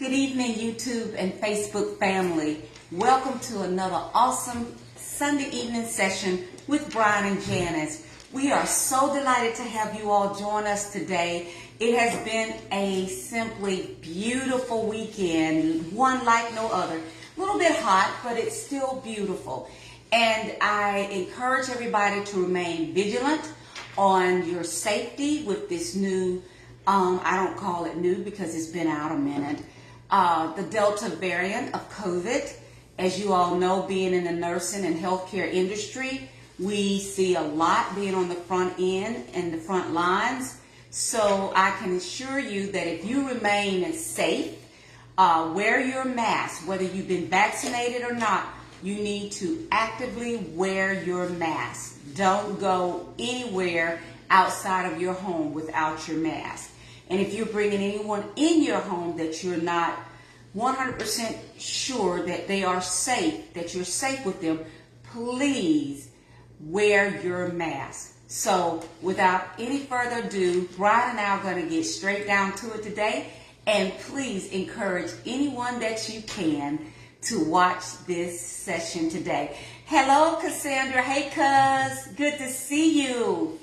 Good evening, YouTube and Facebook family. Welcome to another awesome Sunday evening session with Brian and Janice. We are so delighted to have you all join us today. It has been a simply beautiful weekend, one like no other. A little bit hot, but it's still beautiful. And I encourage everybody to remain vigilant on your safety with this new, I don't call it new because it's been out a minute, the Delta variant of COVID. As you all know, being in the nursing and healthcare industry, we see a lot being on the front end and the front lines. So I can assure you that if you remain safe, wear your mask, whether you've been vaccinated or not, you need to actively wear your mask. Don't go anywhere outside of your home without your mask. And if you're bringing anyone in your home that you're not 100% sure that they are safe, that you're safe with them, please wear your mask. So without any further ado, Brian and I are going to get straight down to it today. And please encourage anyone that you can to watch this session today. Hello, Cassandra. Hey, cuz. Good to see you.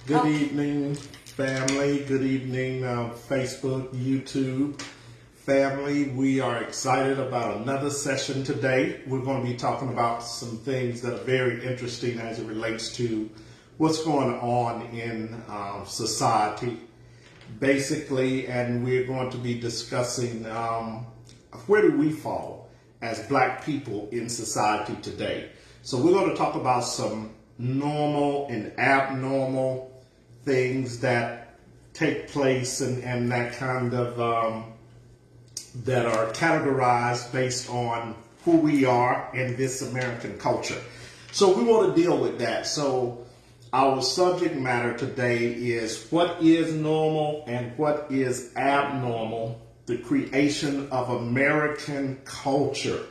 Good evening, family. Good evening, Facebook, YouTube family. We are excited about another session today. We're going to be talking about some things that are very interesting as it relates to what's going on in society, basically, and we're going to be discussing where do we fall as Black people in society today. So we're going to talk about some normal and abnormal things that take place and that kind of that are categorized based on who we are in this American culture. So we want to deal with that. So our subject matter today is what is normal and what is abnormal, the creation of American culture.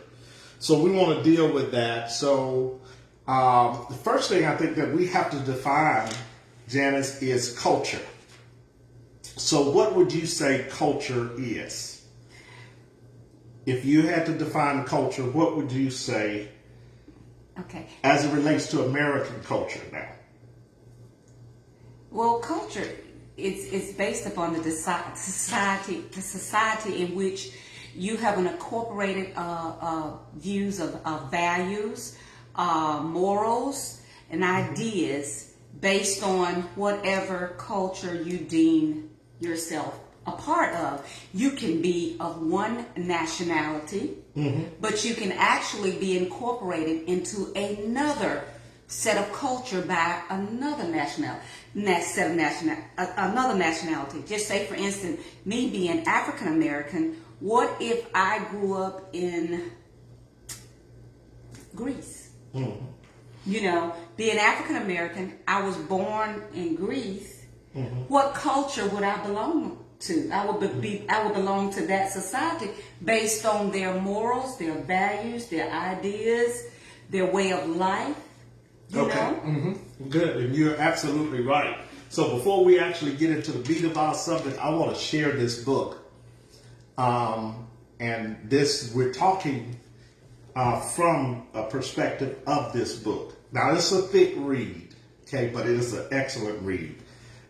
So we want to deal with that. So the first thing I think that we have to define, Janice, is culture. So what would you say culture is? If you had to define culture, what would you say as it relates to American culture now? Well, culture is based upon the society in which you have an incorporated views of values, morals, and ideas based on whatever culture you deem yourself a part of. You can be of one nationality, but you can actually be incorporated into another set of culture by another nationality. Just say, for instance, me being African American, what if I grew up in Greece? You know, being African American, I was born in Greece. What culture would I belong to? I would belong to that society based on their morals, their values, their ideas, their way of life. You know? Good, and you're absolutely right. So before we actually get into the meat of our subject, I want to share this book. And this, we're talking from a perspective of this book. Now, it's a thick read, okay, but it is an excellent read.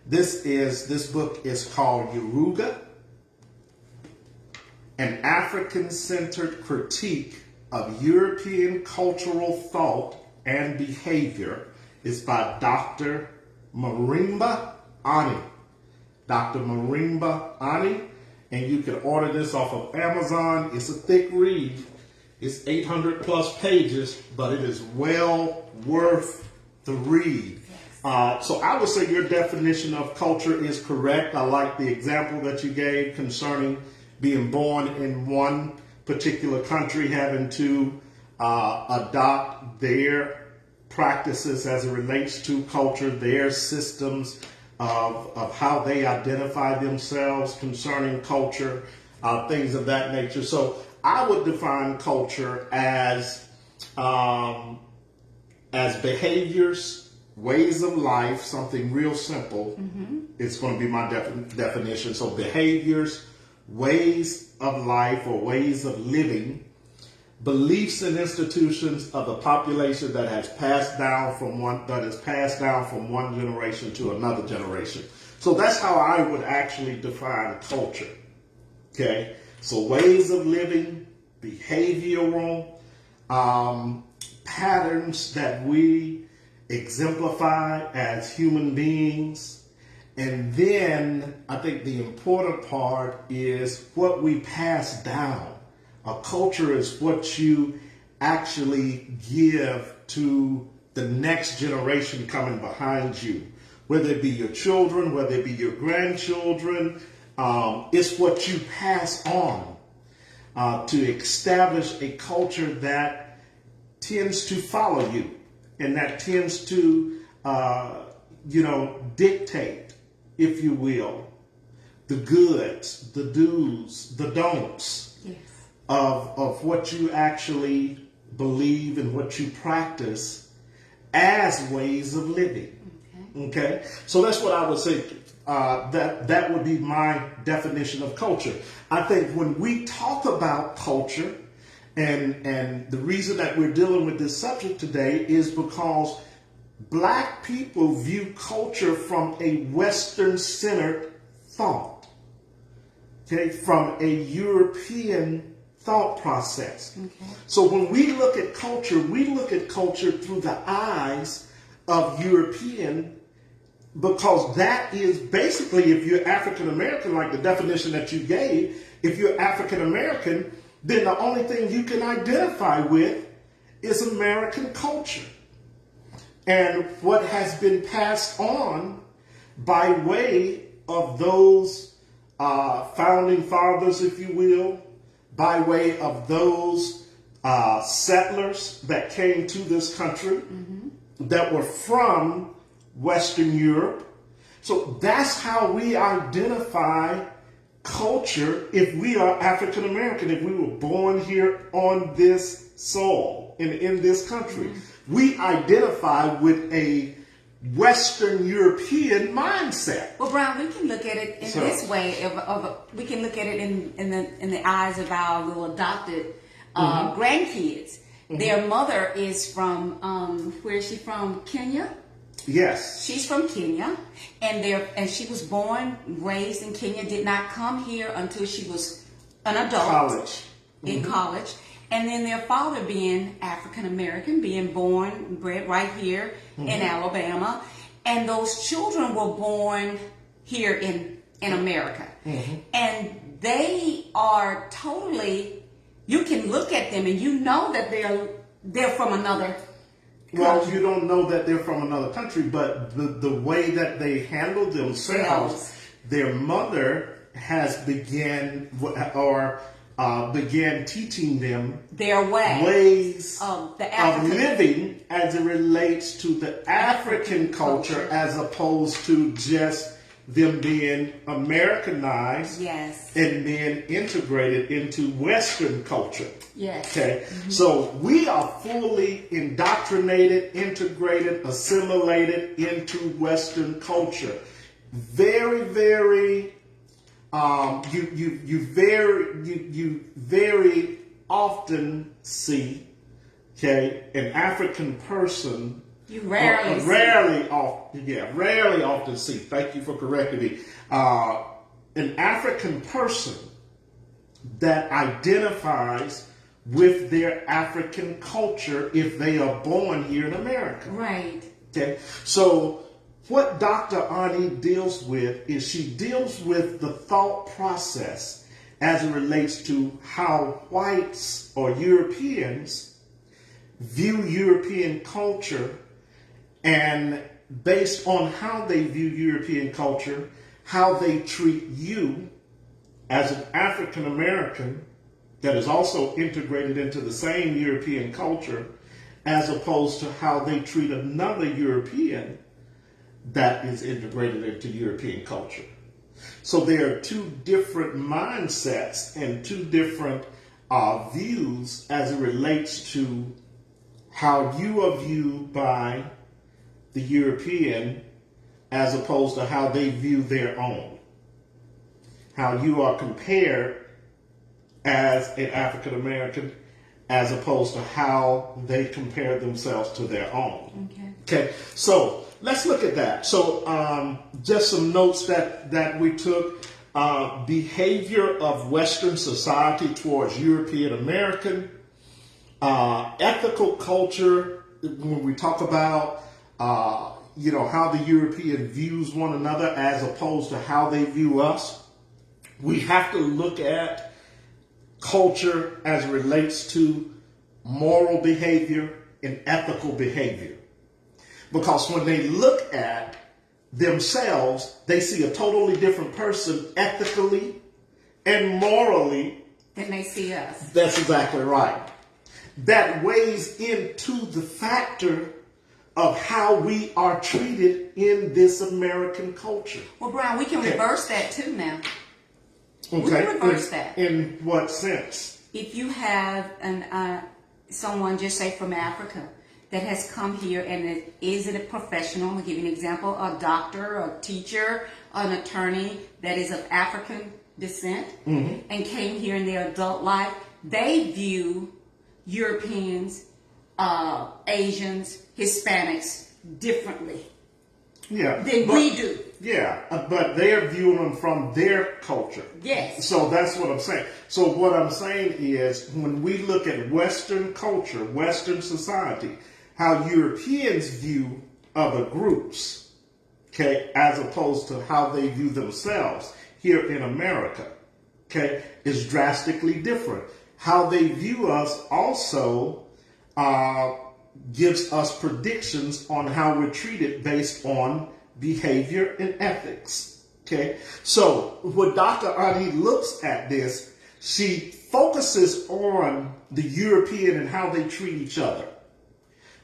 This book is called Yoruga, an African-centered critique of European cultural thought and behavior. Is by Dr. Marimba Ani. Dr. Marimba Ani, and you can order this off of Amazon. It's a thick read. It's 800 plus pages, but it is well worth the read. So I would say your definition of culture is correct. I like the example that you gave concerning being born in one particular country, having to adopt their practices as it relates to culture, their systems of how they identify themselves concerning culture, things of that nature. So I would define culture as behaviors, ways of life, something real simple. It's going to be my definition. So behaviors, ways of life or ways of living, beliefs and institutions of the population that has passed down from one generation to another generation. So that's how I would actually define culture. Okay, so ways of living, behavioral patterns that we exemplify as human beings. And then I think the important part is what we pass down. A culture is what you actually give to the next generation coming behind you, whether it be your children, whether it be your grandchildren. It's what you pass on to establish a culture that tends to follow you and that tends to, dictate, if you will, the goods, the do's, the don'ts of what you actually believe and what you practice as ways of living. Okay? So that's what I would say. That would be my definition of culture. I think when we talk about culture, and the reason that we're dealing with this subject today is because Black people view culture from a Western-centered thought, okay, from a European thought process. Okay. So when we look at culture through the eyes of European, because that is basically, if you're African American, like the definition that you gave, if you're African American, then the only thing you can identify with is American culture. And what has been passed on by way of those founding fathers, if you will, by way of those settlers that came to this country that were from Western Europe. So that's how we identify culture if we are African American, if we were born here on this soil and in this country. We identify with a Western European mindset. Well, Brian, we can look at it in this way. We can look at it in the eyes of our little adopted grandkids. Their mother is from where is she from? Kenya. Yes, she's from Kenya, and she was born, raised in Kenya. Did not come here until she was an adult. In college. And then their father being African American, being born, bred right here in Alabama. And those children were born here in America. And they are totally, you can look at them and you know that they're from another country. Well, you don't know that they're from another country, but the way that they handle themselves, their mother has began teaching them their ways of living as it relates to the African culture as opposed to just them being Americanized and being integrated into Western culture. Okay, so we are fully indoctrinated, integrated, assimilated into Western culture. Very, very. You very often see, okay, an African person. You rarely often see. Thank you for correcting me. An African person that identifies with their African culture if they are born here in America. Right. Okay. So what Dr. Ani deals with is she deals with the thought process as it relates to how whites or Europeans view European culture, and based on how they view European culture, how they treat you as an African American that is also integrated into the same European culture, as opposed to how they treat another European that is integrated into European culture. So there are two different mindsets and two different views as it relates to how you are viewed by the European as opposed to how they view their own. how you are compared as an African American as opposed to how they compare themselves to their own. Okay, so let's look at that. So just some notes that we took. Behavior of Western society towards European American. Ethical culture, when we talk about how the European views one another as opposed to how they view us. We have to look at culture as it relates to moral behavior and ethical behavior. Because when they look at themselves, they see a totally different person ethically and morally than they see us. That's exactly right. That weighs into the factor of how we are treated in this American culture. Well, Brian, we can reverse that too now. Okay. We can reverse that. In what sense? If you have someone, just say from Africa, that has come here and is it a professional, I'll give you an example, a doctor, a teacher, an attorney that is of African descent and came here in their adult life, they view Europeans, Asians, Hispanics differently than we do. Yeah, but they're viewing them from their culture. Yes. So that's what I'm saying. So what I'm saying is when we look at Western culture, Western society, how Europeans view other groups, okay, as opposed to how they view themselves here in America, okay, is drastically different. How they view us also gives us predictions on how we're treated based on behavior and ethics. Okay, so when Dr. Ani looks at this, she focuses on the European and how they treat each other.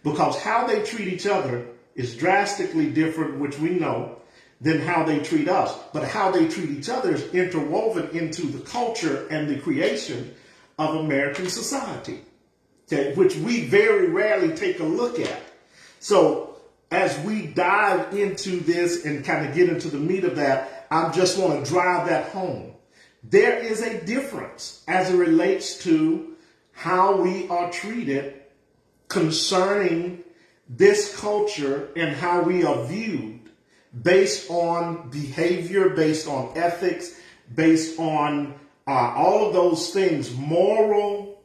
Because how they treat each other is drastically different, which we know, than how they treat us. But how they treat each other is interwoven into the culture and the creation of American society, okay, which we very rarely take a look at. So as we dive into this and kind of get into the meat of that, I just want to drive that home. There is a difference as it relates to how we are treated concerning this culture and how we are viewed based on behavior, based on ethics, based on all of those things, moral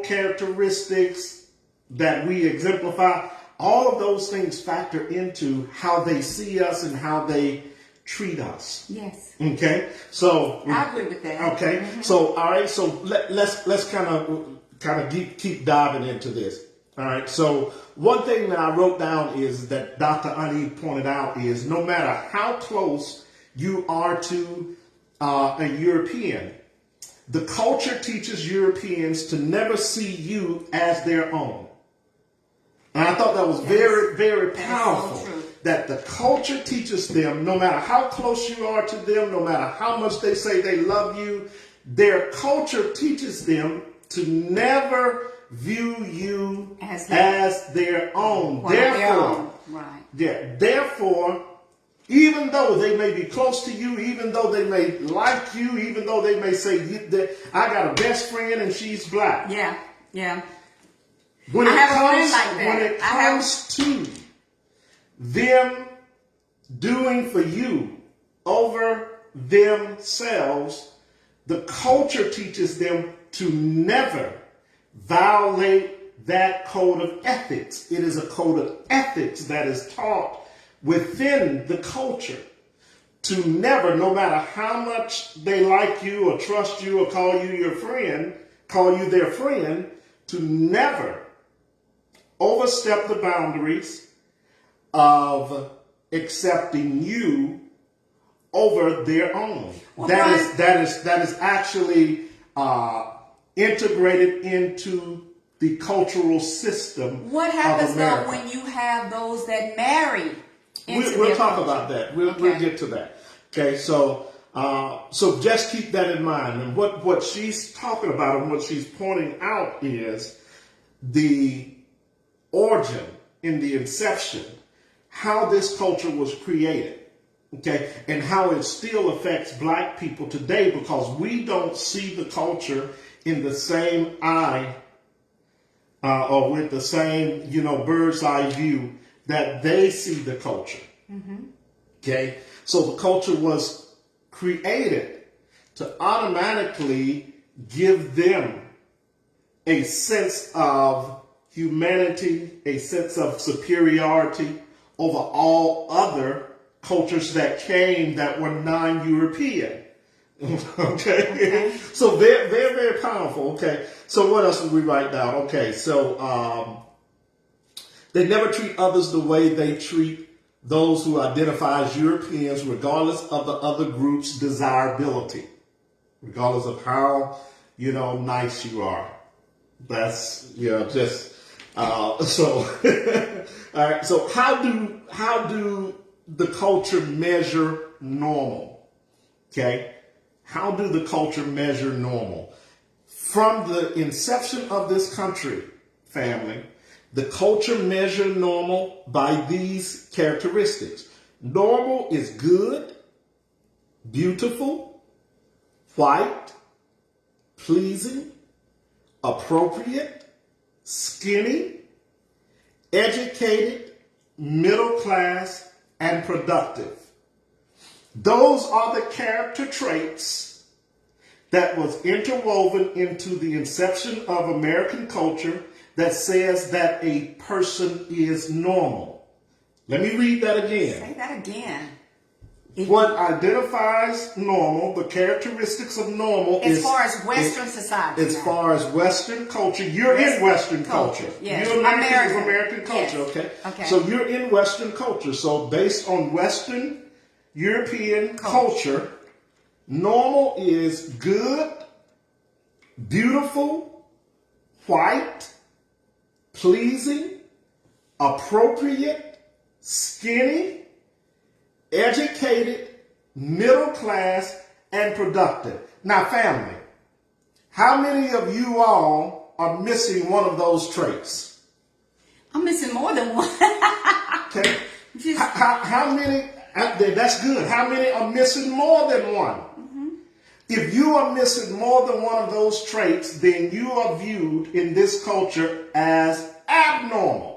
characteristics that we exemplify. All of those things factor into how they see us and how they treat us. Yes. Okay. So I agree with that. Okay. So all right. So let's kind of keep diving into this. All right. So one thing that I wrote down is that Dr. Ani pointed out is no matter how close you are to a European, the culture teaches Europeans to never see you as their own. And I thought that was very, very powerful. So that the culture teaches them, no matter how close you are to them, no matter how much they say they love you, their culture teaches them to never view you as their own. Therefore, right. Yeah, therefore, even though they may be close to you, even though they may like you, even though they may say, I got a best friend and she's black. Yeah, yeah. When I it have a comes, friend like that. when it comes to them doing for you over themselves, the culture teaches them to never violate that code of ethics. It is a code of ethics that is taught within the culture to never, no matter how much they like you or trust you or call you their friend, to never overstep the boundaries of accepting you over their own. Well, that is actually integrated into the cultural system. What happens of America. though when you have those that marry? We'll talk about that. We'll get to that. Okay, so just keep that in mind. And what she's talking about and what she's pointing out is the origin, in the inception, how this culture was created. Okay, and how it still affects black people today because we don't see the culture in the same eye or with the same, bird's eye view that they see the culture. Okay, so the culture was created to automatically give them a sense of humanity, a sense of superiority over all other cultures that came that were non-European. Okay. So they're very powerful. Okay. So what else did we write down? Okay. So they never treat others the way they treat those who identify as Europeans, regardless of the other group's desirability, regardless of how, nice you are. That's, just, so, all right. So how do the culture measure normal? Okay. How do the culture measure normal? From the inception of this country, family, the culture measured normal by these characteristics. Normal is good, beautiful, white, pleasing, appropriate, skinny, educated, middle class, and productive. Those are the character traits that was interwoven into the inception of American culture that says that a person is normal. Let me read that again. Say that again. What identifies normal, the characteristics of normal as far as Western society. As far as Western culture, you're in Western culture. Yes. You're American culture, yes. Okay. So you're in Western culture. So based on Western European culture, normal is good, beautiful, white, pleasing, appropriate, skinny, educated, middle class, and productive. Now, family, how many of you all are missing one of those traits? I'm missing more than one. Okay. How many? That's good. How many are missing more than one? If you are missing more than one of those traits, then you are viewed in this culture as abnormal.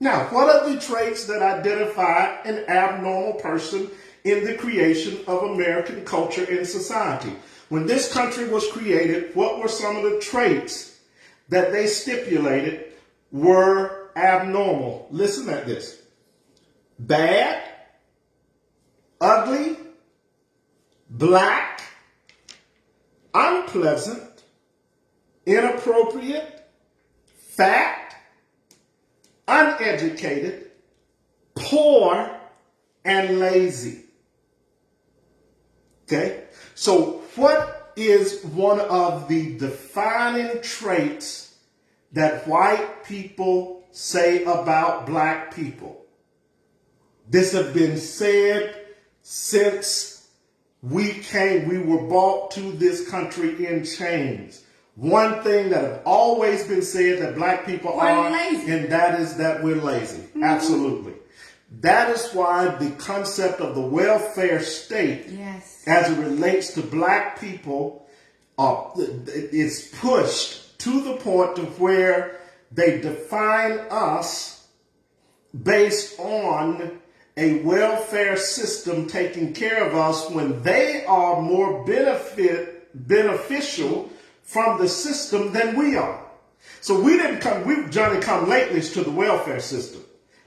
Now, what are the traits that identify an abnormal person in the creation of American culture and society? When this country was created, what were some of the traits that they stipulated were abnormal? Listen at this. Bad, ugly, black, unpleasant, inappropriate, fat, uneducated, poor, and lazy. Okay? So what is one of the defining traits that white people say about black people? This has been said since we were brought to this country in chains. One thing that has always been said that black people are lazy, and that is that we're lazy. Absolutely. That is why the concept of the welfare state, as it relates to black people, is pushed to the point to where they define us based on a welfare system taking care of us when they are more beneficial from the system than we are. So we've Johnny come latelys to the welfare system.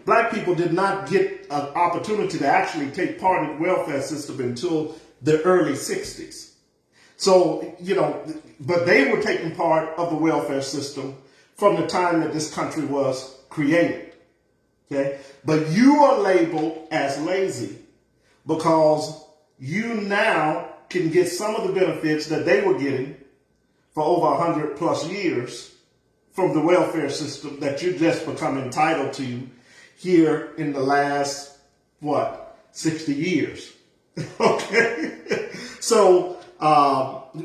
Black people did not get an opportunity to actually take part in the welfare system until the early 60s. So, but they were taking part of the welfare system from the time that this country was created. Okay? But you are labeled as lazy because you now can get some of the benefits that they were getting for over 100 plus years from the welfare system that you just become entitled to here in the last, 60 years. Okay? So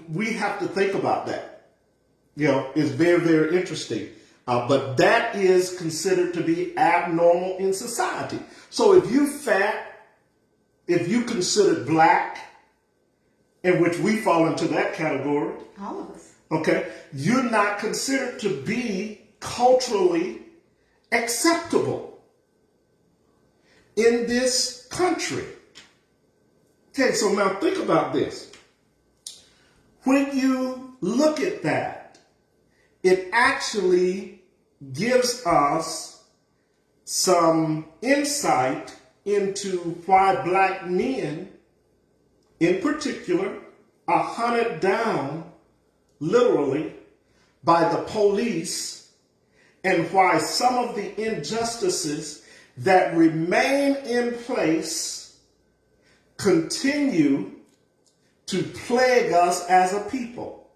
we have to think about that. It's very, very interesting. But that is considered to be abnormal in society. So if you're fat, if you considered black, in which we fall into that category, All of us. okay, you're not considered to be culturally acceptable in this country. Okay, so now think about this. When you look at that, it actually gives us some insight into why black men, in particular, are hunted down literally by the police, and why some of the injustices that remain in place continue to plague us as a people.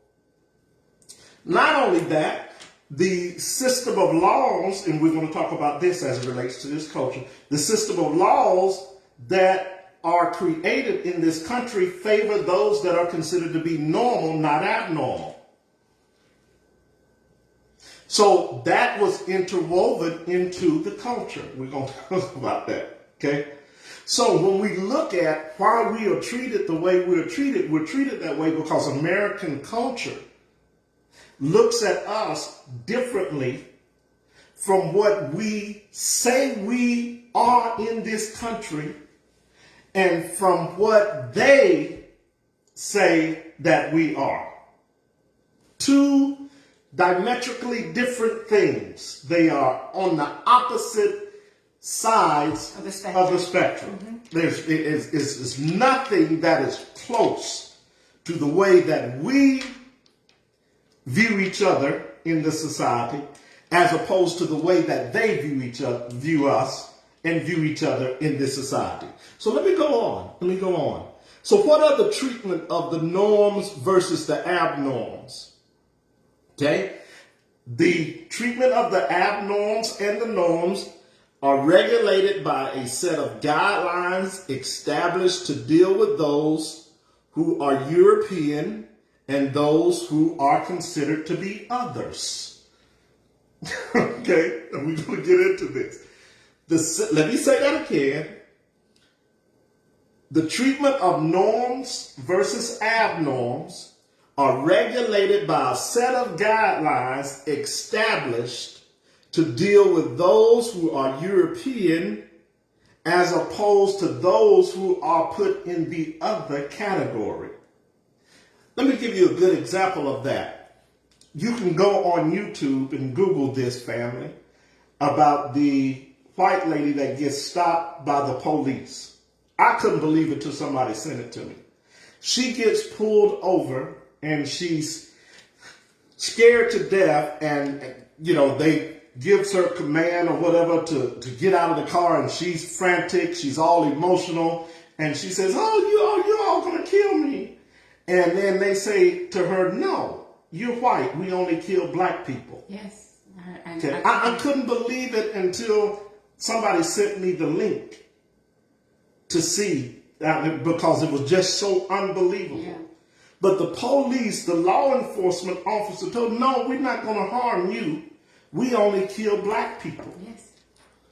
Not only that, the system of laws, and we're going to talk about this as it relates to this culture, the system of laws that are created in this country favor those that are considered to be normal, not abnormal. So that was interwoven into the culture. We're going to talk about that, okay? So when we look at why we are treated the way we're treated that way because American culture looks at us differently from what we say we are in this country and from what they say that we are. Two diametrically different things. They are on the opposite sides of the spectrum. Mm-hmm. There's nothing that is close to the way that we view each other in the society as opposed to the way that they view us and view each other in this society. So let me go on. So what are the treatment of the norms versus the abnorms? Okay? The treatment of the abnorms and the norms are regulated by a set of guidelines established to deal with those who are European and those who are considered to be others. Okay, and we're going to get into this. Let me say that again. The treatment of norms versus abnorms are regulated by a set of guidelines established to deal with those who are European as opposed to those who are put in the other category. Let me give you a good example of that. You can go on YouTube and Google this, family, about the white lady that gets stopped by the police. I couldn't believe it till somebody sent it to me. She gets pulled over and she's scared to death, and they gives her command or whatever to get out of the car, and she's frantic, she's all emotional, and she says, "Oh, you're all gonna kill me." And then they say to her, "No, you're white. We only kill black people." Yes. I couldn't believe it until somebody sent me the link to see that, because it was just so unbelievable. Yeah. But the police, the law enforcement officer told them, "No, we're not going to harm you. We only kill black people." Yes.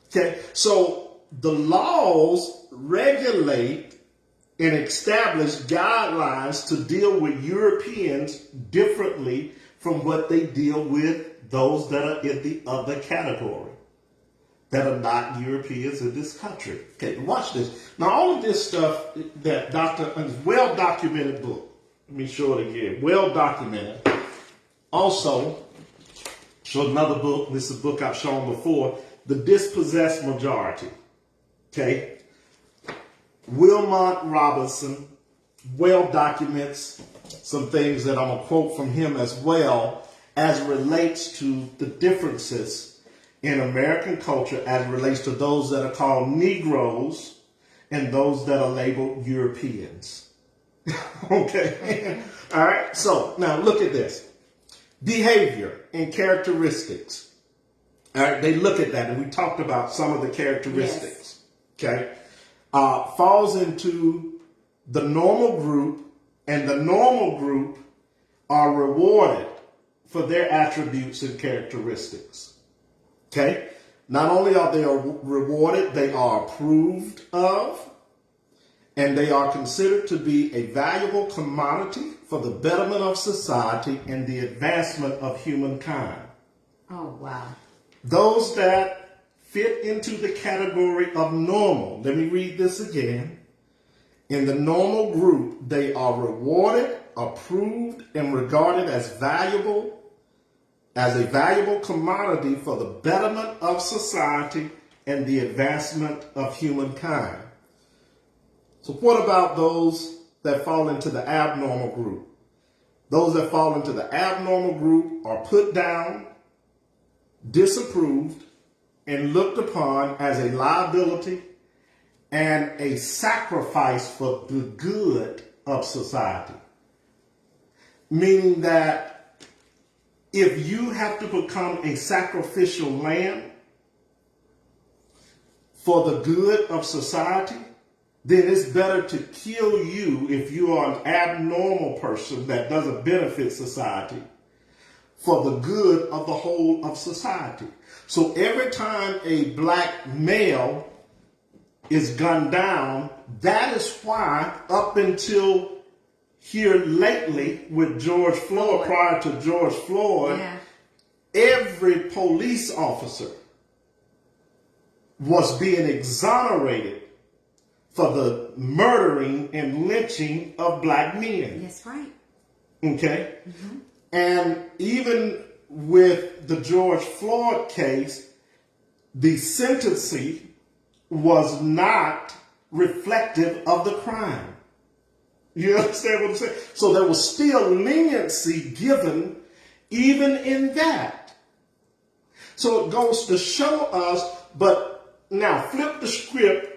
Okay, so the laws regulate and establish guidelines to deal with Europeans differently from what they deal with those that are in the other category, that are not Europeans in this country. Okay, watch this. Now, all of this stuff that well-documented book. Let me show it again. Well-documented. Also, show another book. This is a book I've shown before. The Dispossessed Majority. Okay. Wilmot Robinson well documents some things that I'm going to quote from him as well, as relates to the differences in American culture as relates to those that are called Negroes and those that are labeled Europeans. Okay. All right. So now look at this. Behavior and characteristics. All right. They look at that, and we talked about some of the characteristics. Yes. Okay. Falls into the normal group, and the normal group are rewarded for their attributes and characteristics. Okay. Not only are they rewarded, they are approved of, and they are considered to be a valuable commodity for the betterment of society and the advancement of humankind. Oh, wow. Those that fit into the category of normal, let me read this again. In the normal group, they are rewarded, approved, and regarded as a valuable commodity for the betterment of society and the advancement of humankind. So what about those that fall into the abnormal group? Those that fall into the abnormal group are put down, disapproved, and looked upon as a liability and a sacrifice for the good of society. Meaning that if you have to become a sacrificial lamb for the good of society, then it's better to kill you if you are an abnormal person that doesn't benefit society for the good of the whole of society. So every time a black male is gunned down, that is why up until here lately with George Floyd, prior to George Floyd, every police officer was being exonerated for the murdering and lynching of black men. That's right. Okay? Mm-hmm. And even with the George Floyd case, the sentencing was not reflective of the crime. You understand what I'm saying? So there was still leniency given even in that. So it goes to show us, but now flip the script.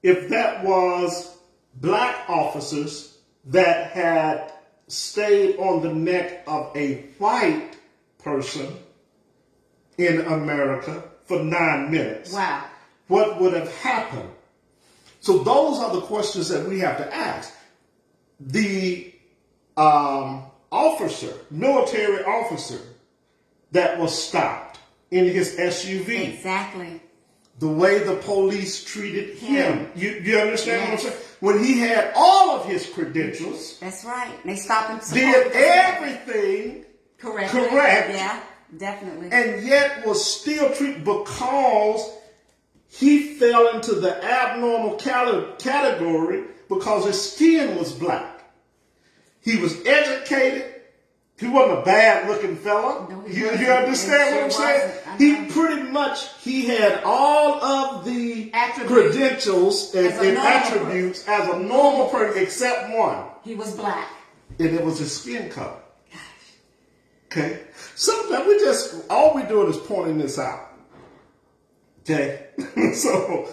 If that was black officers that had stayed on the neck of a white person in America for 9 minutes, wow, what would have happened? So those are the questions that we have to ask. The military officer that was stopped in his SUV. Exactly. The way the police treated him. You understand what I'm saying? When he had all of his credentials. That's right. They stopped him. Did everything correct. Yeah, definitely. And yet was still treated because he fell into the abnormal category because his skin was black. He was educated. He wasn't a bad looking fella. No, you understand what I'm saying? He had all of the credentials and attributes as a normal person except one. He was black. And it was his skin color. Okay? Sometimes all we're doing is pointing this out. Okay? So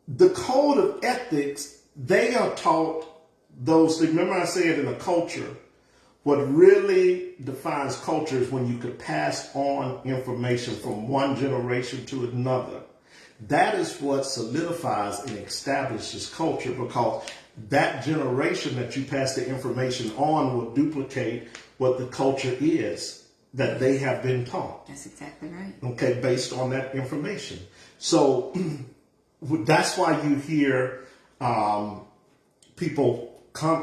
the code of ethics, they are taught those things. Remember I said in a culture, what really defines culture is when you could pass on information from one generation to another. That is what solidifies and establishes culture, because that generation that you pass the information on will duplicate what the culture is that they have been taught. That's exactly right. Okay, based on that information. So that's why you hear people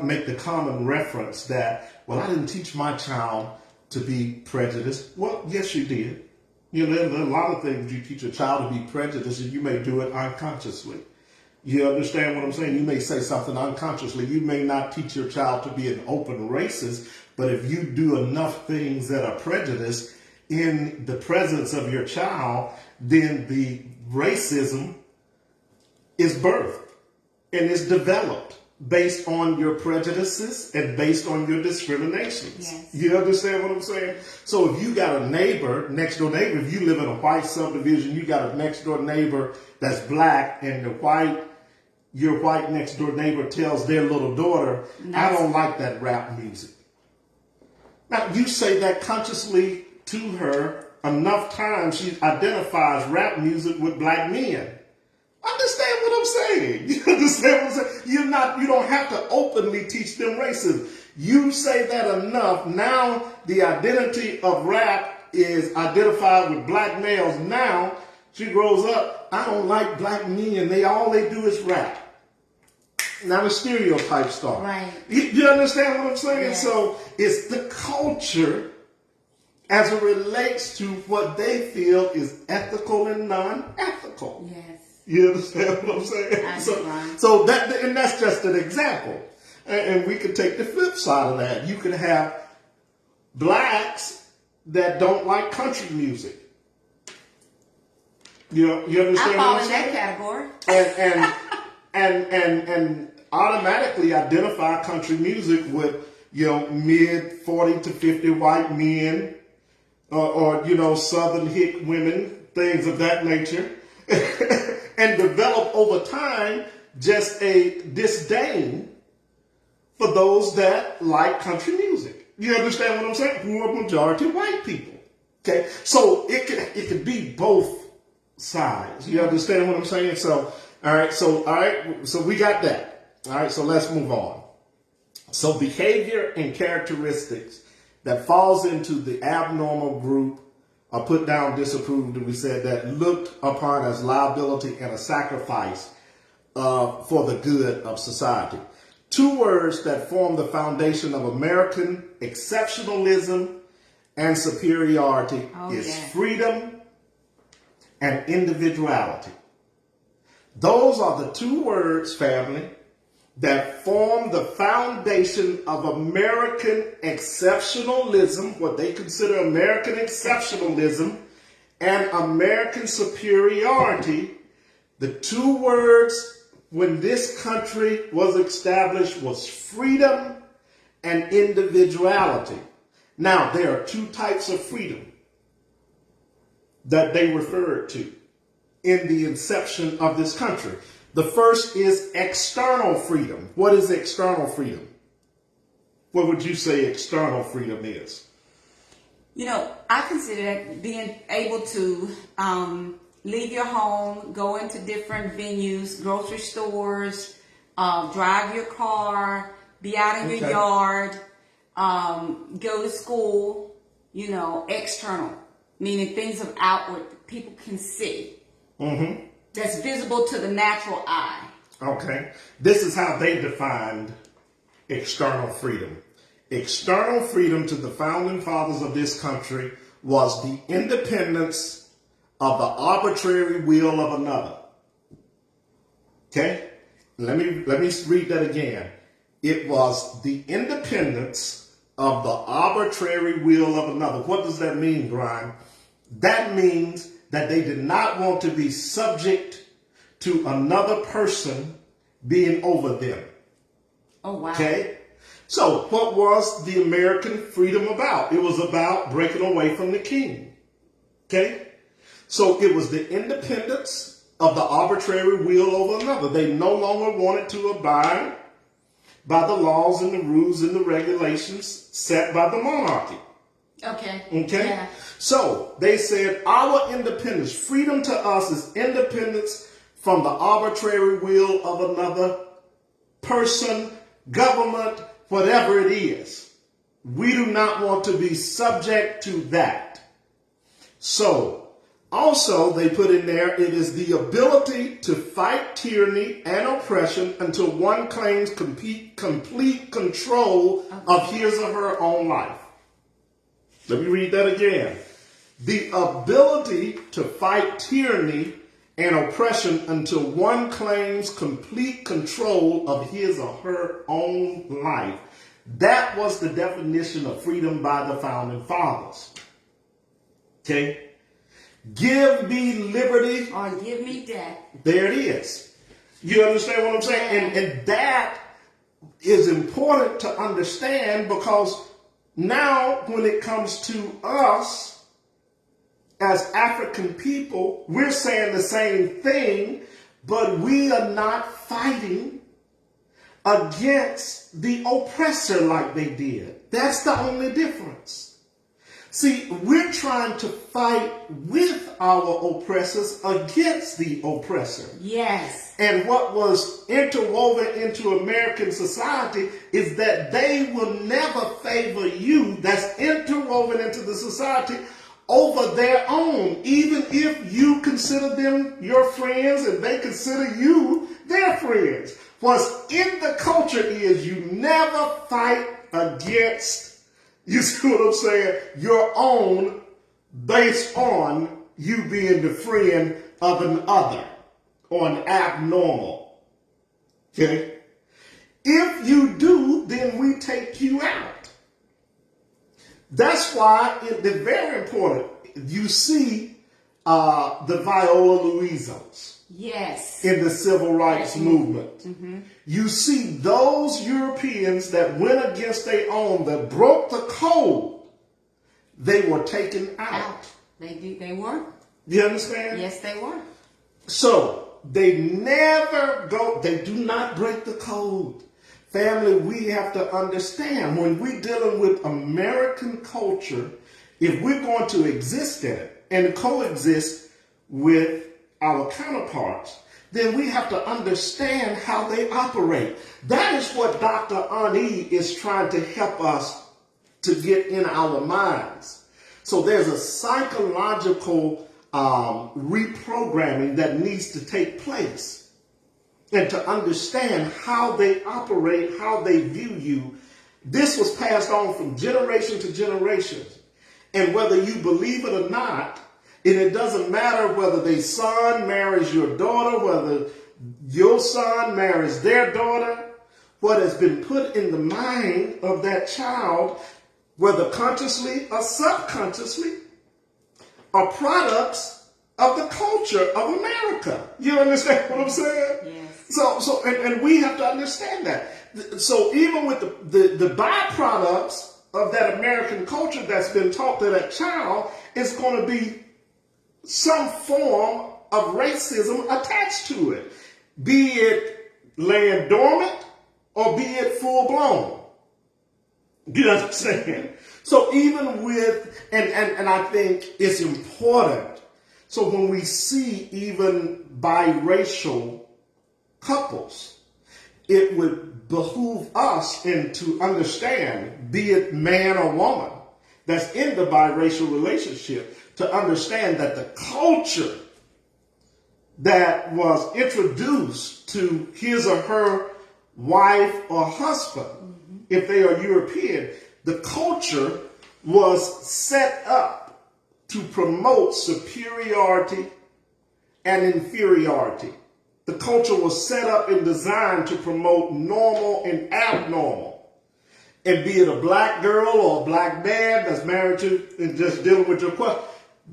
make the common reference that, well, I didn't teach my child to be prejudiced. Well, yes, you did. You know, there are a lot of things you teach a child to be prejudiced, and you may do it unconsciously. You understand what I'm saying? You may say something unconsciously. You may not teach your child to be an open racist, but if you do enough things that are prejudiced in the presence of your child, then the racism is birthed and is developed based on your prejudices and based on your discriminations. Yes. You understand what I'm saying? So if you got a neighbor, next door neighbor, if you live in a white subdivision, you got a next door neighbor that's black, and your white next door neighbor tells their little daughter, I don't like that rap music. Now you say that consciously to her enough times, she identifies rap music with black men. Understand what I'm saying? You understand what I'm saying? You don't have to openly teach them racism. You say that enough, now the identity of rap is identified with black males. Now she grows up, I don't like black men, all they do is rap. not a stereotype star. Right. You understand what I'm saying? Yes. So it's the culture as it relates to what they feel is ethical and non-ethical. Yes. You understand what I'm saying? I do, So, Ron. so that, and that's just an example. And we could take the flip side of that. You could have blacks that don't like country music. You understand I what fall I'm in that saying? category. And automatically identify country music with mid 40 to 50 white men or southern hick women, things of that nature, and develop over time just a disdain for those that like country music. You understand what I'm saying? Who are majority white people. Okay, so it could be both sides. You understand what I'm saying? So all right, so we got that. All right, so let's move on. So behavior and characteristics that falls into the abnormal group are put down, disapproved, and we said that looked upon as liability and a sacrifice for the good of society. Two words that form the foundation of American exceptionalism and superiority is freedom and individuality. Those are the two words, family, that form the foundation of American exceptionalism, what they consider American exceptionalism, and American superiority. The two words when this country was established was freedom and individuality. Now, there are two types of freedom that they referred to in the inception of this country. The first is external freedom. What is external freedom? What would you say external freedom is? I consider that being able to leave your home, go into different venues, grocery stores, drive your car, be out in your yard, go to school, external, meaning things of outward people can see. Mm-hmm. That's visible to the natural eye. Okay. This is how they defined external freedom. External freedom to the founding fathers of this country was the independence of the arbitrary will of another. Okay? Let me read that again. It was the independence of the arbitrary will of another. What does that mean, Brian? That means that they did not want to be subject to another person being over them. Oh, wow. Okay? So, what was the American freedom about? It was about breaking away from the king. Okay? So, it was the independence of the arbitrary will over another. They no longer wanted to abide by the laws and the rules and the regulations set by the monarchy. Okay. Yeah. So they said our independence, freedom to us is independence from the arbitrary will of another person, government, whatever it is. We do not want to be subject to that. So also they put in there, it is the ability to fight tyranny and oppression until one claims complete control of his or her own life. Let me read that again. The ability to fight tyranny and oppression until one claims complete control of his or her own life. That was the definition of freedom by the founding fathers. Okay? Give me liberty. Or give me death. There it is. You understand what I'm saying? And that is important to understand because now, when it comes to us as African people, we're saying the same thing, but we are not fighting against the oppressor like they did. That's the only difference. See, we're trying to fight with our oppressors against the oppressor. Yes. And what was interwoven into American society is that they will never favor you, that's interwoven into the society, over their own. Even if you consider them your friends and they consider you their friends. What's in the culture is you never fight against, you see what I'm saying, your own based on you being the friend of an other or an abnormal. Okay? If you do, then we take you out. That's why it's very important. You see the Viola Louisos Yes. in the civil rights movement. Mm-hmm. You see those Europeans that went against their own, that broke the code, they were taken out. They were. You understand? Yes, they were. So they never go, they do not break the code. Family, we have to understand when we're dealing with American culture, if we're going to exist in it and coexist with our counterparts, then we have to understand how they operate. That is what Dr. Ani is trying to help us to get in our minds. So there's a psychological reprogramming that needs to take place. And to understand how they operate, how they view you. This was passed on from generation to generation. And whether you believe it or not, and it doesn't matter whether their son marries your daughter, whether your son marries their daughter, what has been put in the mind of that child, whether consciously or subconsciously, are products of the culture of America. You understand what I'm saying? Yes. So we have to understand that. So even with the byproducts of that American culture that's been taught to that child, is going to be some form of racism attached to it. Be it laying dormant or be it full blown. You understand? So even with, and I think it's important. So when we see even biracial couples, it would behoove us and to understand, be it man or woman that's in the biracial relationship, to understand that the culture that was introduced to his or her wife or husband, if they are European, the culture was set up to promote superiority and inferiority. The culture was set up and designed to promote normal and abnormal. And be it a black girl or a black man that's married to and just dealing with your question,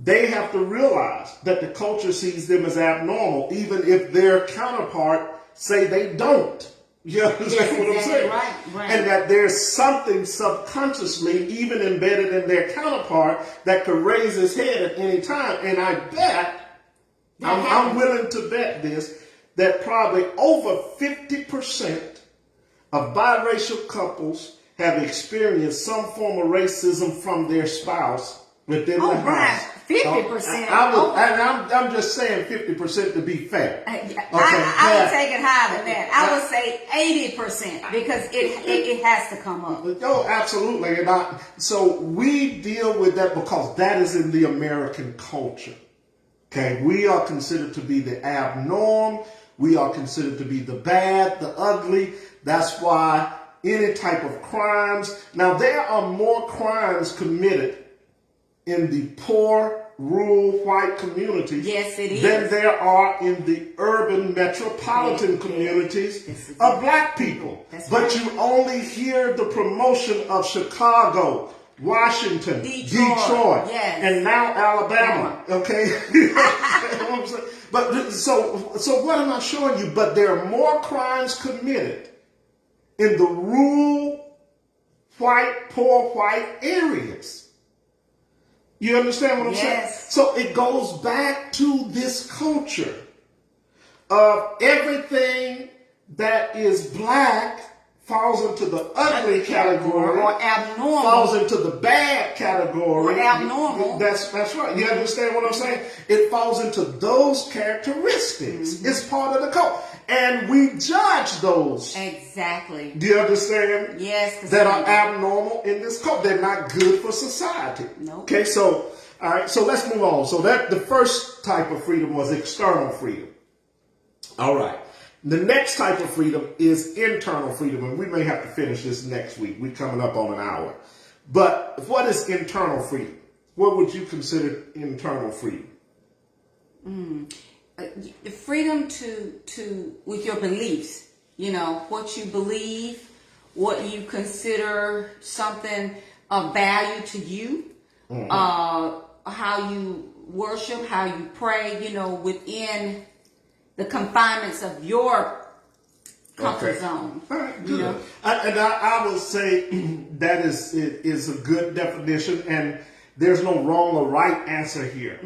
they have to realize that the culture sees them as abnormal, even if their counterpart say they don't. You understand what I'm saying? Right. And that there's something subconsciously even embedded in their counterpart that could raise his head at any time. And I bet, I'm willing to bet this, that probably over 50% of biracial couples have experienced some form of racism from their spouse within the house. 50%. I'm just saying 50% to be fair. I would take it higher than that. I would say 80% because it has to come up. Oh, absolutely. And so we deal with that because that is in the American culture. Okay, we are considered to be the abnorm. We are considered to be the bad, the ugly. That's why any type of crimes. Now, there are more crimes committed in the poor, rural, white communities than there are in the urban, metropolitan communities of black people. But you only hear the promotion of Chicago, Washington, Detroit, and now Alabama. Okay? But so what am I showing you? But there are more crimes committed in the rural, white, poor white areas. You understand what I'm saying? So it goes back to this culture of everything that is black falls into the ugly category or abnormal, falls into the bad category or abnormal. That's right. You understand what I'm saying? It falls into those characteristics. It's part of the code. And we judge those. Exactly. Do you understand? Yes. That are abnormal in this code. They're not good for society. Nope. Okay, so all right, so let's move on. So that the first type of freedom was external freedom. All right. The next type of freedom is internal freedom, and we may have to finish this next week. We're coming up on an hour. But what is internal freedom? What would you consider internal freedom? Freedom to with your beliefs, what you believe, what you consider something of value to you, how you worship, how you pray, within the confinements of your comfort zone. All right, good. I would say that is a good definition, and there's no wrong or right answer here.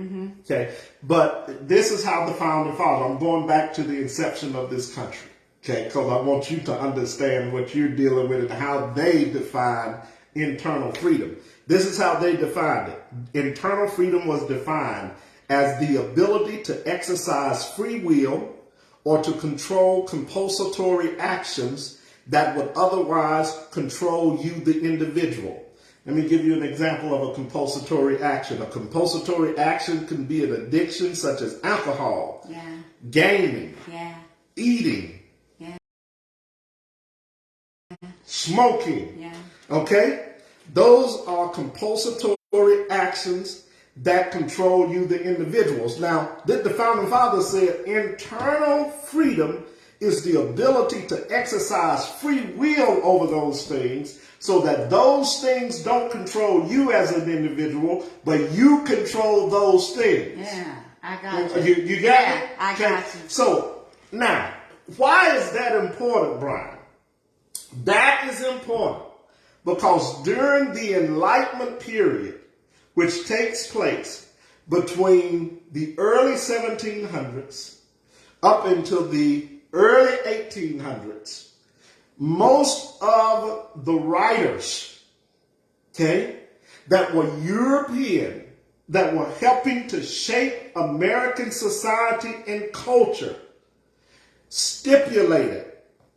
Okay, but this is how the founding fathers. I'm going back to the inception of this country. Okay, because I want you to understand what you're dealing with and how they define internal freedom. This is how they defined it. Internal freedom was defined as the ability to exercise free will or to control compulsory actions that would otherwise control you, the individual. Let me give you an example of a compulsory action. A compulsory action can be an addiction such as alcohol, gaming, eating, smoking. Okay? Those are compulsory actions that control you, the individuals. Now, the founding fathers said internal freedom is the ability to exercise free will over those things so that those things don't control you as an individual, but you control those things. Yeah, I got you. You got it? I got you. So, now, why is that important, Brian? That is important because during the Enlightenment period, which takes place between the early 1700s up until the early 1800s, most of the writers, that were European, that were helping to shape American society and culture, stipulated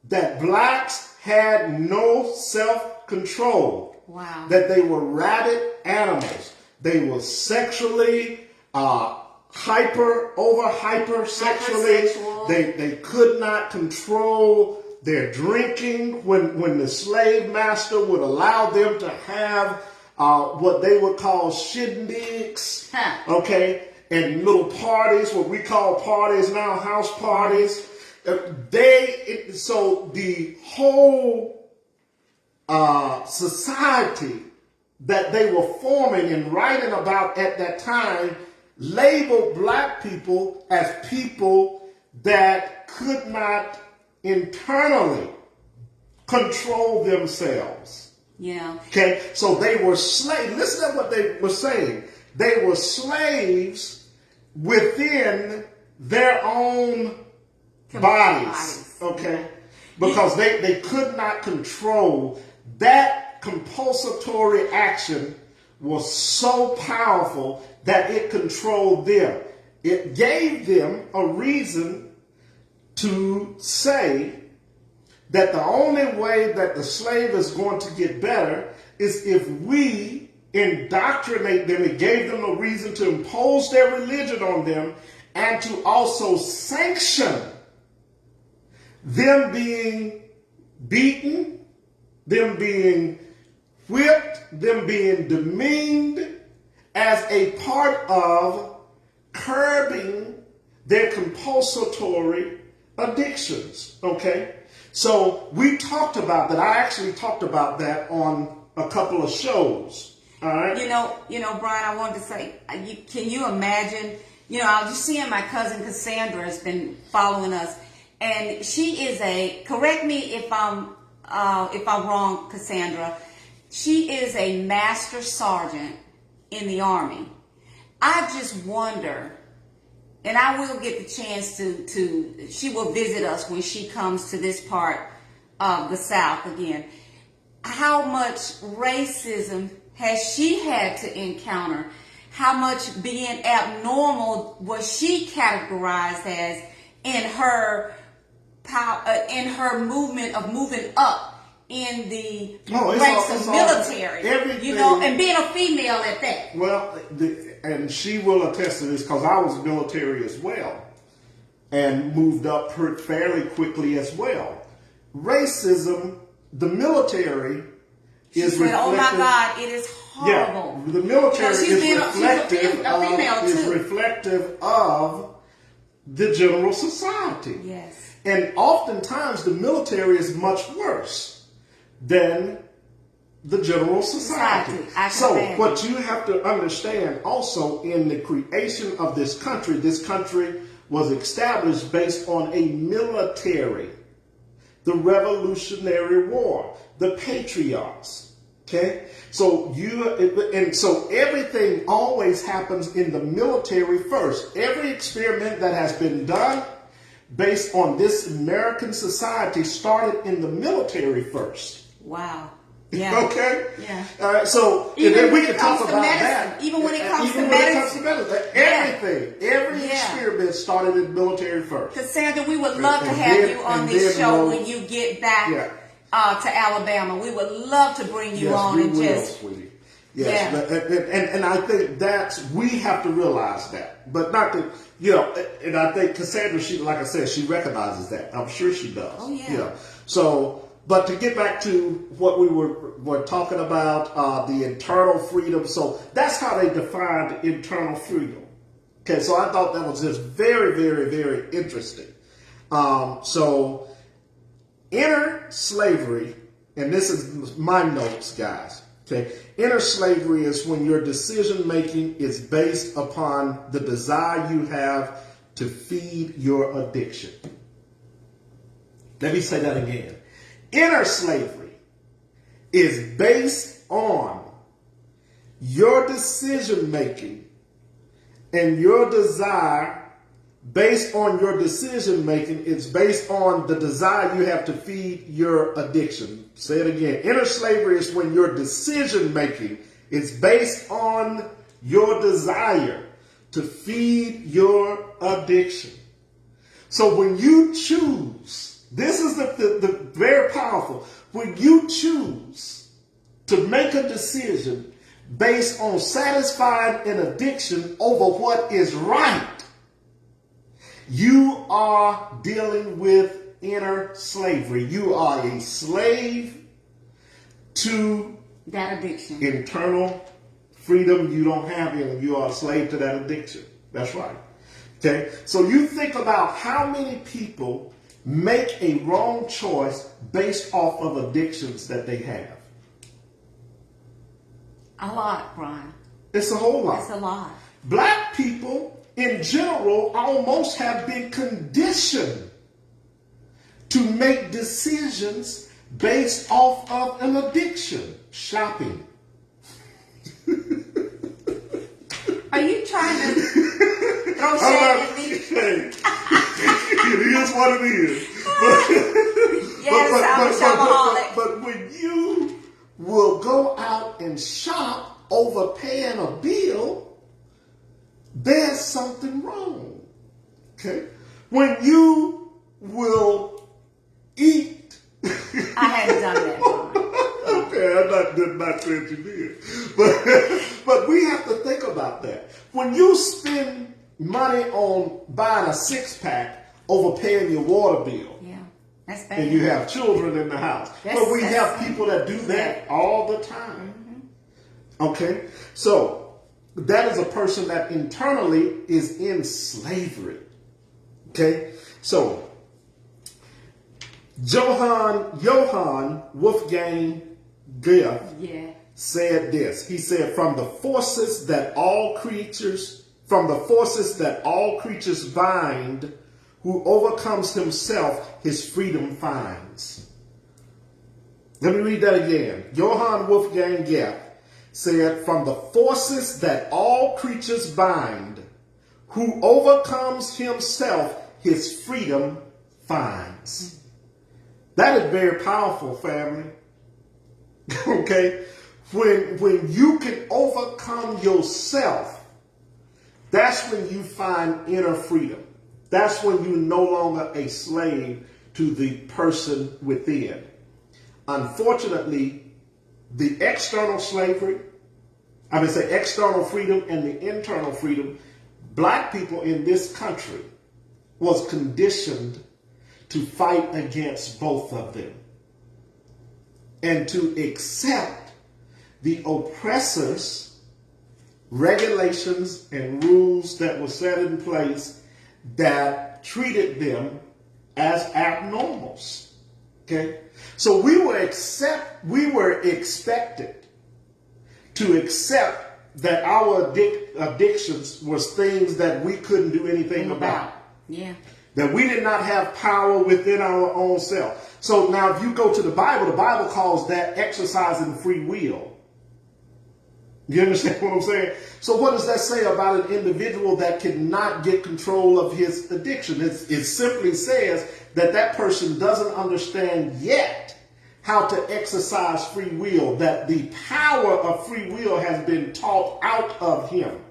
that blacks had no self-control. Wow. That they were rabid animals. They were sexually hypersexually. They could not control their drinking when the slave master would allow them to have what they would call shindigs, and little parties, what we call parties now, house parties. So the whole society that they were forming and writing about at that time labeled black people as people that could not internally control themselves. Yeah. Okay, so they were slaves. Listen to what they were saying. They were slaves within their own bodies. Okay, because they could not control that. Compulsory action was so powerful that it controlled them. It gave them a reason to say that the only way that the slave is going to get better is if we indoctrinate them. It gave them a reason to impose their religion on them and to also sanction them being beaten, them being whipped, them being demeaned as a part of curbing their compulsory addictions. Okay? So we talked about that. I actually talked about that on a couple of shows. All right? Brian, I wanted to say, can you imagine, I was just seeing my cousin Cassandra has been following us, and she is correct me if I'm wrong, Cassandra, she is a master sergeant in the Army. I just wonder, and I will get the chance to she will visit us when she comes to this part of the South again. How much racism has she had to encounter? How much being abnormal was she categorized as in her movement of moving up in the ranks of military, and being a female at that. Well, and she will attest to this because I was military as well. and moved up fairly quickly as well. Racism, the military She is said, "Oh my reflective. God, it is horrible." Yeah, the military she's is been reflective a female of, is too. reflective of the general society. Yes. And oftentimes the military is much worse than the general society. I can So imagine. what you have to understand also in the creation of this country was established based on a military. The Revolutionary War, the patriarchs. Okay? So so everything always happens in the military first. Every experiment that has been done based on this American society started in the military first. Wow. Yeah. Okay? Yeah. All right, so Even and then when we it can talk comes to about medicine, that. even when it comes Even to when it medicine. comes to medicine, Yeah. every Yeah. experiment started in the military first. Cassandra, we would love to And have then- you on and this then show we'll- when you get back Yeah. to Alabama. We would love to bring you Yes, on we and will, just sweetie. Yes, Yeah. and I think we have to realize that, but not that, and I think Cassandra, like I said, she recognizes that. I'm sure she does. Oh, yeah. So, but to get back to what we were talking about, the internal freedom. So that's how they defined internal freedom. Okay, so I thought that was just very, very, very interesting. So inner slavery, and this is my notes, guys. Okay, inner slavery is when your decision making is based upon the desire you have to feed your addiction. Let me say that again. Inner slavery is based on your decision making and your desire. Based on your decision making, it's based on the desire you have to feed your addiction. Say it again. Inner slavery is when your decision making is based on your desire to feed your addiction. So when you choose, this is the very powerful, when you choose to make a decision based on satisfying an addiction over what is right, you are dealing with inner slavery. You are a slave to that addiction. internal freedom you don't have in. You are a slave to that addiction. That's right. Okay? So you think about how many people make a wrong choice based off of addictions that they have. A lot, Brian. It's a whole lot. It's a lot. Black people in general almost have been conditioned to make decisions based off of an addiction. Shopping. Are you trying to throw shade at me? Hey, it is what it is. Yes, I'm a shopaholic. But when you will go out and shop overpaying a bill, there's something wrong. Okay? When you will eat. I hadn't done that, Brian. Okay, I did not say you did. But we have to think about that. When you spend money on buying a six-pack over paying your water bill, Yeah, that's bad. and you have children in the house. But we have people that do that all the time. Mm-hmm. Okay? So that is a person that internally is in slavery. Okay? So Johann Wolfgang Goethe said this. He said, from the forces that all creatures bind, who overcomes himself, his freedom finds. Let me read that again. Johann Wolfgang Goethe said, from the forces that all creatures bind, who overcomes himself, his freedom finds. That is very powerful, family. Okay? When you can overcome yourself, that's when you find inner freedom. That's when you're no longer a slave to the person within. Unfortunately, the external slavery, external freedom and the internal freedom, black people in this country was conditioned to fight against both of them and to accept the oppressors' regulations and rules that were set in place that treated them as abnormals. Okay? So we were expected to accept that our addictions was things that we couldn't do anything about. Yeah. That we did not have power within our own self. So now if you go to the Bible calls that exercising free will. You understand what I'm saying? So what does that say about an individual that cannot get control of his addiction? It simply says that that person doesn't understand yet how to exercise free will, that the power of free will has been taught out of him.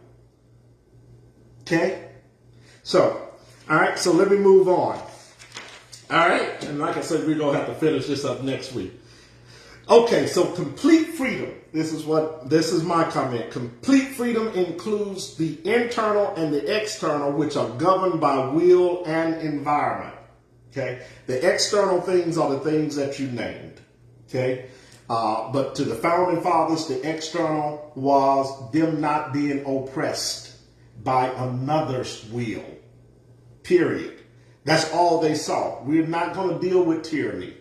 Okay? So, all right, so let me move on. All right, and like I said, we're going to have to finish this up next week. Okay, so complete freedom. This is my comment. Complete freedom includes the internal and the external, which are governed by will and environment. Okay, the external things are the things that you named. Okay, but to the founding fathers, the external was them not being oppressed by another's will. Period. That's all they saw. We're not going to deal with tyranny.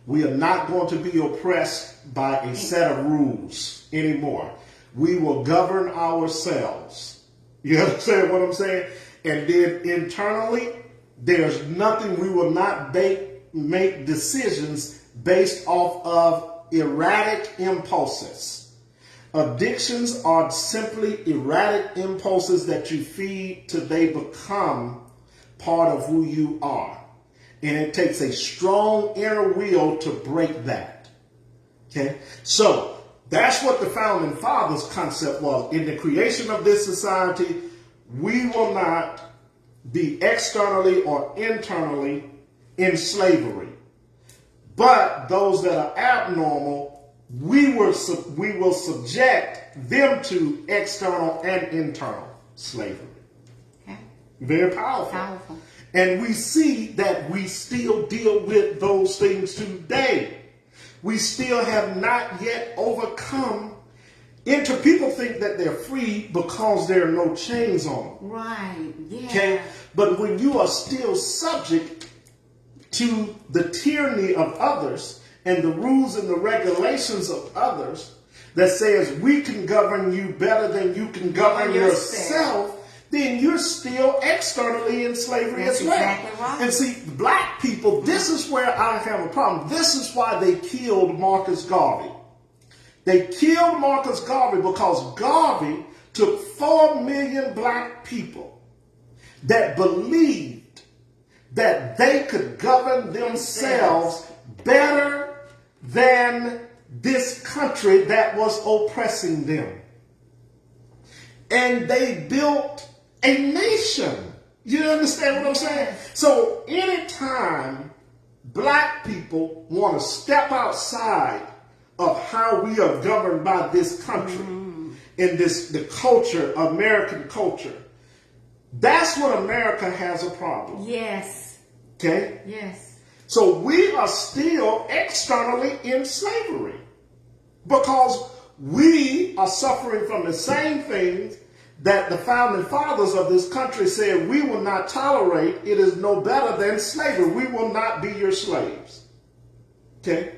We are not going to be oppressed by a set of rules anymore. We will govern ourselves. You understand what I'm saying? And then internally, there's nothing, we will not make decisions based off of erratic impulses. Addictions are simply erratic impulses that you feed till they become part of who you are. And it takes a strong inner will to break that. Okay? So that's what the founding fathers' concept was. In the creation of this society, we will not be externally or internally in slavery. But those that are abnormal, we will subject them to external and internal slavery. Okay. Very powerful. Powerful. And we see that we still deal with those things today. We still have not yet overcome. People think that they're free because there are no chains on them. Right, yeah. Okay? But when you are still subject to the tyranny of others and the rules and the regulations of others that says we can govern you better than you can govern yourself, then you're still externally in slavery as well. Exactly right. And see, black people, this is where I have a problem. This is why they killed Marcus Garvey. They killed Marcus Garvey because Garvey took 4 million black people that believed that they could govern themselves better than this country that was oppressing them. And they built a nation. You understand what I'm saying? So anytime black people want to step outside of how we are governed by this country, in the culture, American culture, that's when America has a problem. Yes. Okay? Yes. So we are still externally in slavery because we are suffering from the same things that the founding fathers of this country said we will not tolerate. It is no better than slavery. We will not be your slaves. Okay?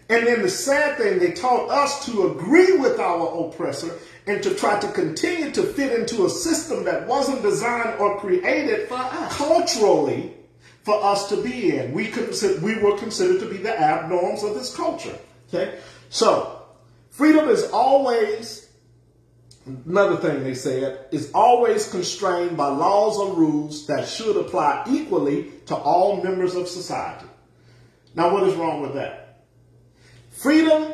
And then the sad thing, they taught us to agree with our oppressor and to try to continue to fit into a system that wasn't designed or created For us. culturally for us to be in. We were considered to be the abnorms of this culture. Okay? So, freedom is always, another thing they said, is always constrained by laws or rules that should apply equally to all members of society. Now, what is wrong with that? Freedom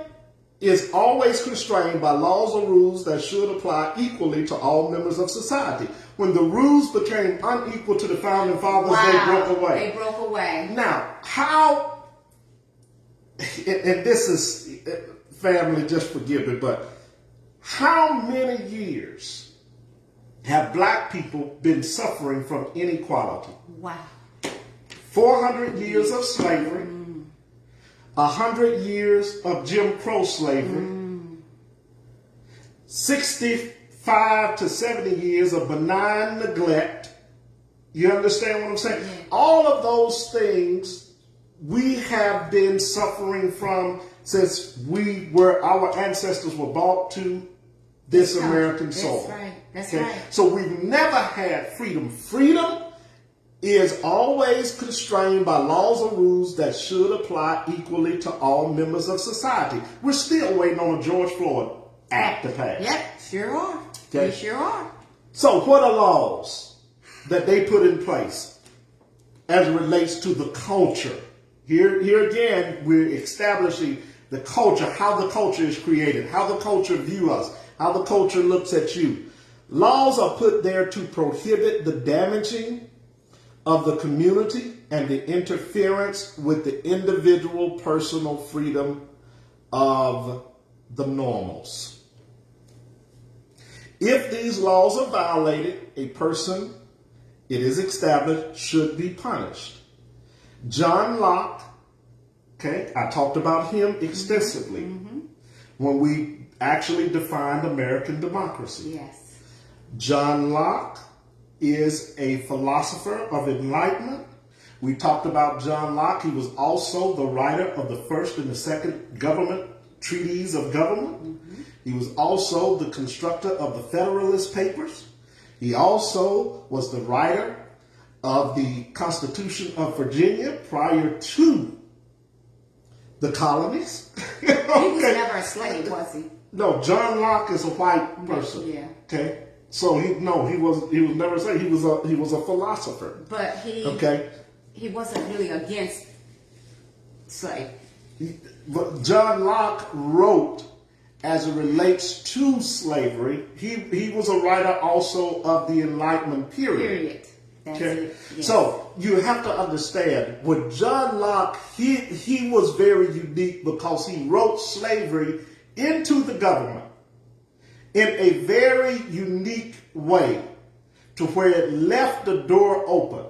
is always constrained by laws or rules that should apply equally to all members of society. When the rules became unequal to the founding fathers, they broke away. They broke away. Now, how, and this is, family, just forgive me, but how many years have black people been suffering from inequality. Wow. 400 years of slavery, 100 years of Jim Crow slavery, 65 to 70 years of benign neglect. You understand what I'm saying? Yeah. All of those things we have been suffering from since our ancestors were brought to this American soil. That's right. That's Okay? right. So we've never had freedom. Freedom is always constrained by laws or rules that should apply equally to all members of society. We're still waiting on a George Floyd Act to pass. Yep, sure are. Okay. We sure are. So what are laws that they put in place as it relates to the culture? Here again, we're establishing the culture, how the culture is created, how the culture views us, how the culture looks at you. Laws are put there to prohibit the damaging of the community and the interference with the individual personal freedom of the normals. If these laws are violated, a person, it is established, should be punished. John Locke, okay, I talked about him extensively when we actually defined American democracy. Yes. John Locke is a philosopher of enlightenment. We talked about John Locke. He was also the writer of the first and the second government treaties of government. He was also the constructor of the Federalist Papers. He also was the writer of the Constitution of Virginia prior to the colonies. He was never a slave, was he? No, John Locke is a white person. Yeah. Okay. So he was never a slave. He was a philosopher. But he wasn't really against slave. But John Locke wrote as it relates to slavery. He was a writer also of the Enlightenment period. That's Okay. it. Yes. So you have to understand with John Locke, he was very unique because he wrote slavery into the government in a very unique way to where it left the door open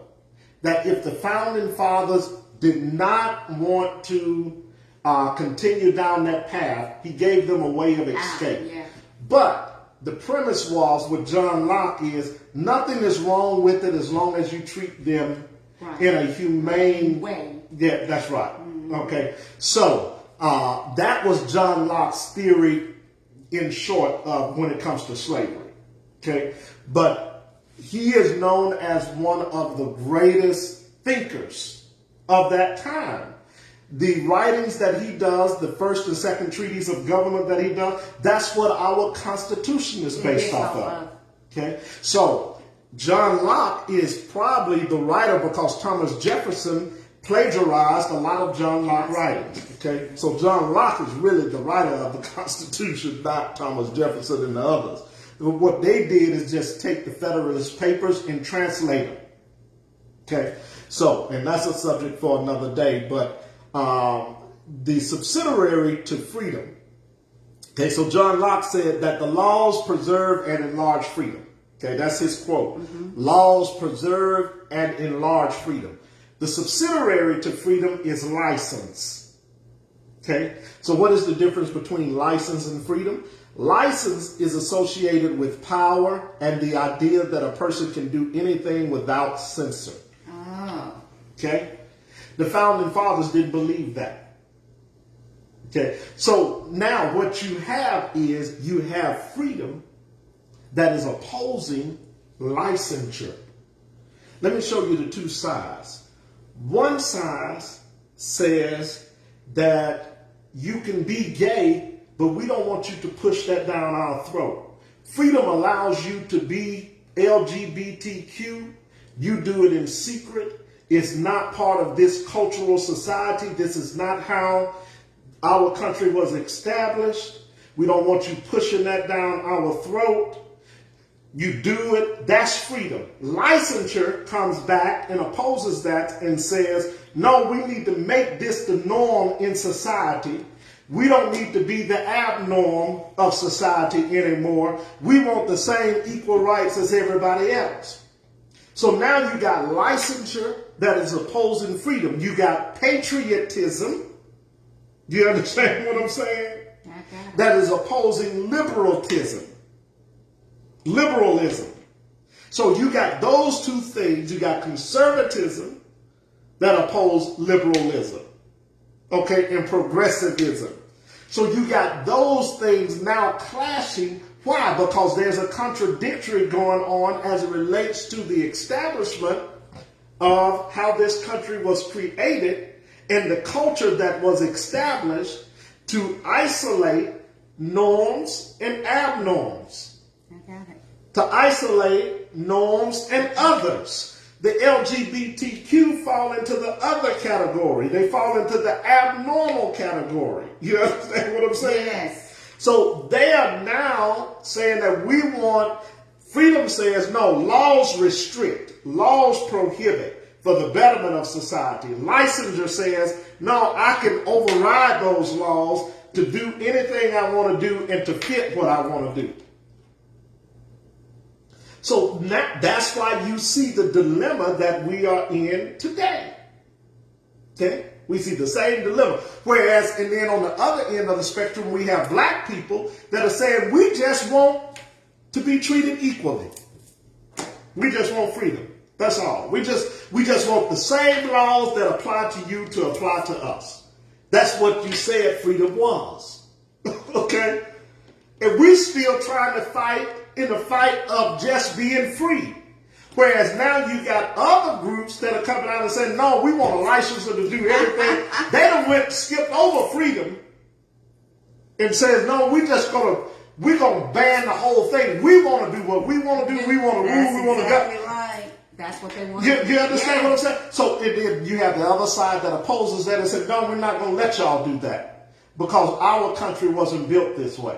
that if the founding fathers did not want to continue down that path, he gave them a way of escape. Yeah. But the premise was with John Locke is nothing is wrong with it as long as you treat them in a humane way. Yeah, that's right. Okay. So that was John Locke's theory in short when it comes to slavery. Okay. But he is known as one of the greatest thinkers of that time. The writings that he does, the first and second treaties of government that he does, that's what our Constitution is based off of. Okay? So, John Locke is probably the writer because Thomas Jefferson plagiarized a lot of John Locke writings. Okay? So, John Locke is really the writer of the Constitution, not Thomas Jefferson and the others. What they did is just take the Federalist Papers and translate them. Okay? So, and that's a subject for another day, but the subsidiary to freedom. Okay, so John Locke said that the laws preserve and enlarge freedom. Okay, that's his quote. Laws preserve and enlarge freedom. The subsidiary to freedom is license. Okay, so what is the difference between license and freedom? License is associated with power and the idea that a person can do anything without censor. Oh. Okay? The founding fathers didn't believe that. Okay? So now what you have is you have freedom that is opposing licensure. Let me show you the two sides. One side says that you can be gay, but we don't want you to push that down our throat. Freedom allows you to be LGBTQ. You do it in secret. It's not part of this cultural society. This is not how our country was established. We don't want you pushing that down our throat. You do it, that's freedom. Licensure comes back and opposes that and says, no, we need to make this the norm in society We don't need to be the abnorm of society anymore. We want the same equal rights as everybody else. So now you got licensure that is opposing freedom. You got patriotism. Do you understand what I'm saying? That is opposing liberalism. So you got those two things. You got conservatism that oppose liberalism. Okay, and progressivism. So you got those things now clashing. Why? Because there's a contradictory going on as it relates to the establishment of how this country was created and the culture that was established to isolate norms and abnorms. I got it. To isolate norms and others. The LGBTQ fall into the other category. They fall into the abnormal category. You understand what I'm saying? Yes. So they are now saying that we want, freedom says no, laws restrict, laws prohibit for the betterment of society. Licensure says, no, I can override those laws to do anything I want to do and to fit what I want to do. So that's why you see the dilemma that we are in today. Okay? We see the same dilemma. Whereas, and then on the other end of the spectrum, we have black people that are saying, we just want to be treated equally. We just want freedom. That's all. We just want the same laws that apply to you to apply to us. That's what you said freedom was. Okay? And we're still trying to fight in the fight of just being free. Whereas now you got other groups that are coming out and saying, no, we want a license to do everything. They done skipped over freedom and says, no, we're gonna ban the whole thing. We want to do what we want to do. We want to rule. We want to go. Right. That's what they want. You understand what I'm saying? So then you have the other side that opposes that and said, no, we're not going to let y'all do that because our country wasn't built this way.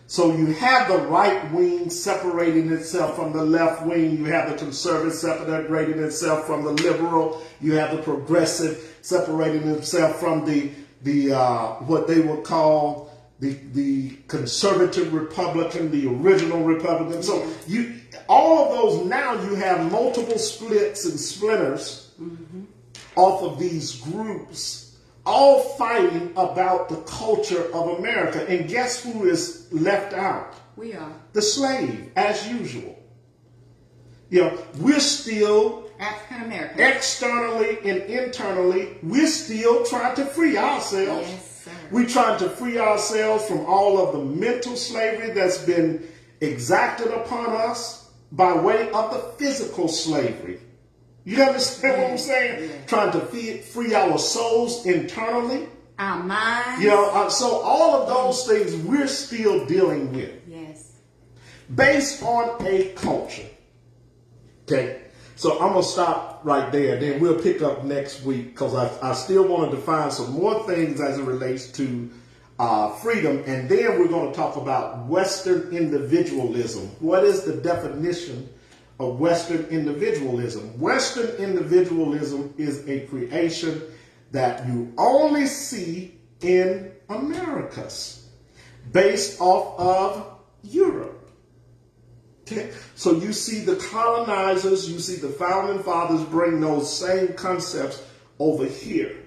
So you have the right wing separating itself from the left wing. You have the conservative separating itself from the liberal. You have the progressive separating itself from the what they would call the conservative Republican, the original Republican. So all of those now you have multiple splits and splinters off of these groups, all fighting about the culture of America. And guess who is left out? We are. The slave, as usual. You know, we're still African American. Externally and internally, we're still trying to free ourselves. Yes, sir. We're trying to free ourselves from all of the mental slavery that's been exacted upon us by way of the physical slavery. You understand what I'm saying? Yeah. Trying to free our souls internally. Our minds. You know, so all of those things we're still dealing with. Yes. Based on a culture. Okay? So I'm going to stop right there. Then we'll pick up next week because I still want to define some more things as it relates to freedom. And then we're going to talk about Western individualism. What is the definition of Western individualism? Western individualism is a creation that you only see in Americas, based off of Europe. Okay? So you see the colonizers, you see the founding fathers bring those same concepts over here.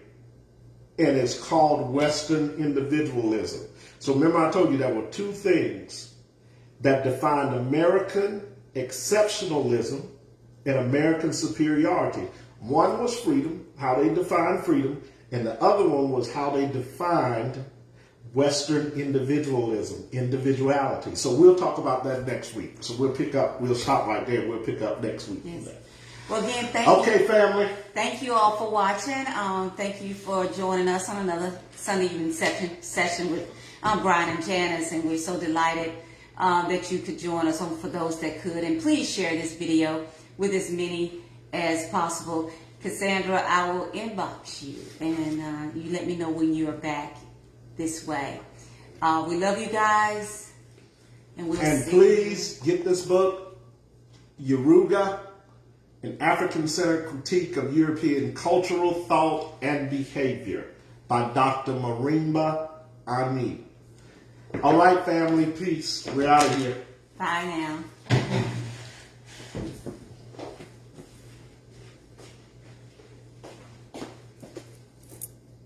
And it's called Western individualism. So remember I told you there were two things that defined American exceptionalism and American superiority. One was freedom, how they defined freedom, and the other one was how they defined Western individualism, individuality. So we'll talk about that next week. So we'll stop right there. We'll pick up next week. Yes. Well, again, thank you. Okay, family. Thank you all for watching. Thank you for joining us on another Sunday evening session with Brian and Janice, and we're so delighted that you could join us for those that could. And please share this video with as many as possible. Cassandra, I will inbox you, and you let me know when you are back this way. We love you guys, and we'll see please get this book, Yoruga, an African-centered critique of European cultural thought and behavior by Dr. Marimba our need. All right, family, peace. We're out of here. Bye now.